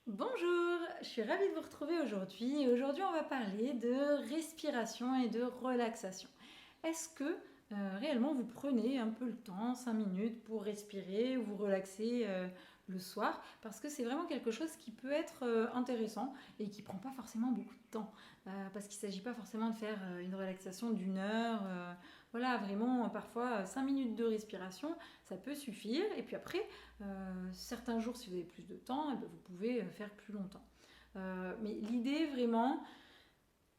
Bonjour, je suis ravie de vous retrouver aujourd'hui. Et aujourd'hui, on va parler de respiration et de relaxation. Est-ce que réellement vous prenez un peu le temps, 5 minutes, pour respirer ou vous relaxer le soir? Parce que c'est vraiment quelque chose qui peut être intéressant et qui prend pas forcément beaucoup de temps. Parce qu'il ne s'agit pas forcément de faire une relaxation d'une heure. Voilà, vraiment, parfois 5 minutes de respiration, ça peut suffire. Et puis après, certains jours, si vous avez plus de temps, eh ben, vous pouvez faire plus longtemps. Mais l'idée vraiment,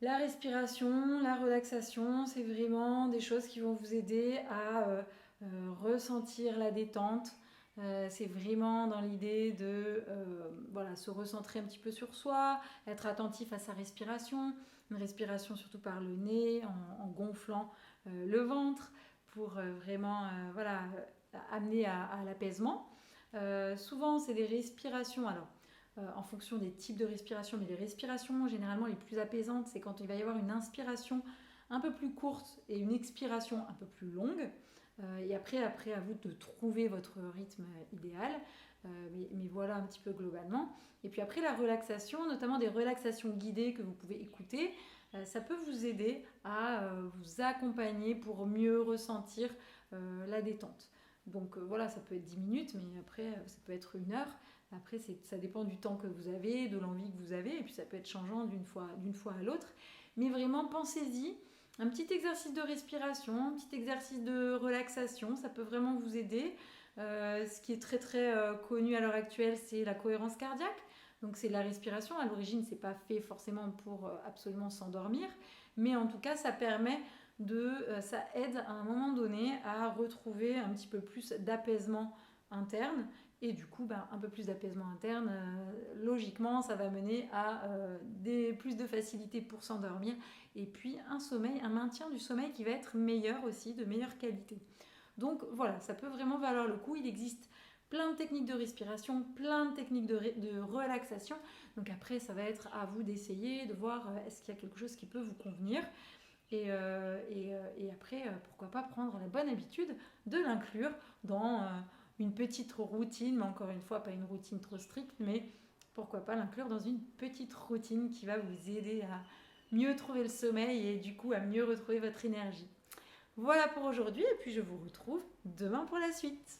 la respiration, la relaxation, c'est vraiment des choses qui vont vous aider à ressentir la détente. C'est vraiment dans l'idée de voilà, se recentrer un petit peu sur soi, être attentif à sa respiration, une respiration surtout par le nez, en gonflant le ventre, pour vraiment voilà, amener à l'apaisement. Souvent, c'est des respirations. Alors, en fonction des types de respiration, mais les respirations généralement les plus apaisantes, c'est quand il va y avoir une inspiration un peu plus courte et une expiration un peu plus longue. Et après, à vous de trouver votre rythme idéal. Mais voilà un petit peu globalement. Et puis après, la relaxation, notamment des relaxations guidées que vous pouvez écouter, ça peut vous aider à vous accompagner pour mieux ressentir la détente. Donc voilà, ça peut être 10 minutes, mais après, ça peut être une heure. Après, ça dépend du temps que vous avez, de l'envie que vous avez, et puis ça peut être changeant d'une fois à l'autre. Mais vraiment, pensez-y. Un petit exercice de respiration, un petit exercice de relaxation, ça peut vraiment vous aider. Ce qui est très très connu à l'heure actuelle, c'est la cohérence cardiaque. Donc c'est la respiration. À l'origine, c'est pas fait forcément pour absolument s'endormir, mais en tout cas, ça aide à un moment donné à retrouver un petit peu plus d'apaisement interne. Et du coup, un peu plus d'apaisement interne, logiquement, ça va mener à plus de facilité pour s'endormir. Et puis un maintien du sommeil qui va être meilleur aussi, de meilleure qualité. Donc voilà, ça peut vraiment valoir le coup. Il existe plein de techniques de respiration, plein de techniques de relaxation. Donc après, ça va être à vous d'essayer, de voir est-ce qu'il y a quelque chose qui peut vous convenir. Et après, pourquoi pas prendre la bonne habitude de l'inclure dans une petite routine, mais encore une fois, pas une routine trop stricte, mais pourquoi pas l'inclure dans une petite routine qui va vous aider à mieux trouver le sommeil et du coup à mieux retrouver votre énergie. Voilà pour aujourd'hui, et puis je vous retrouve demain pour la suite.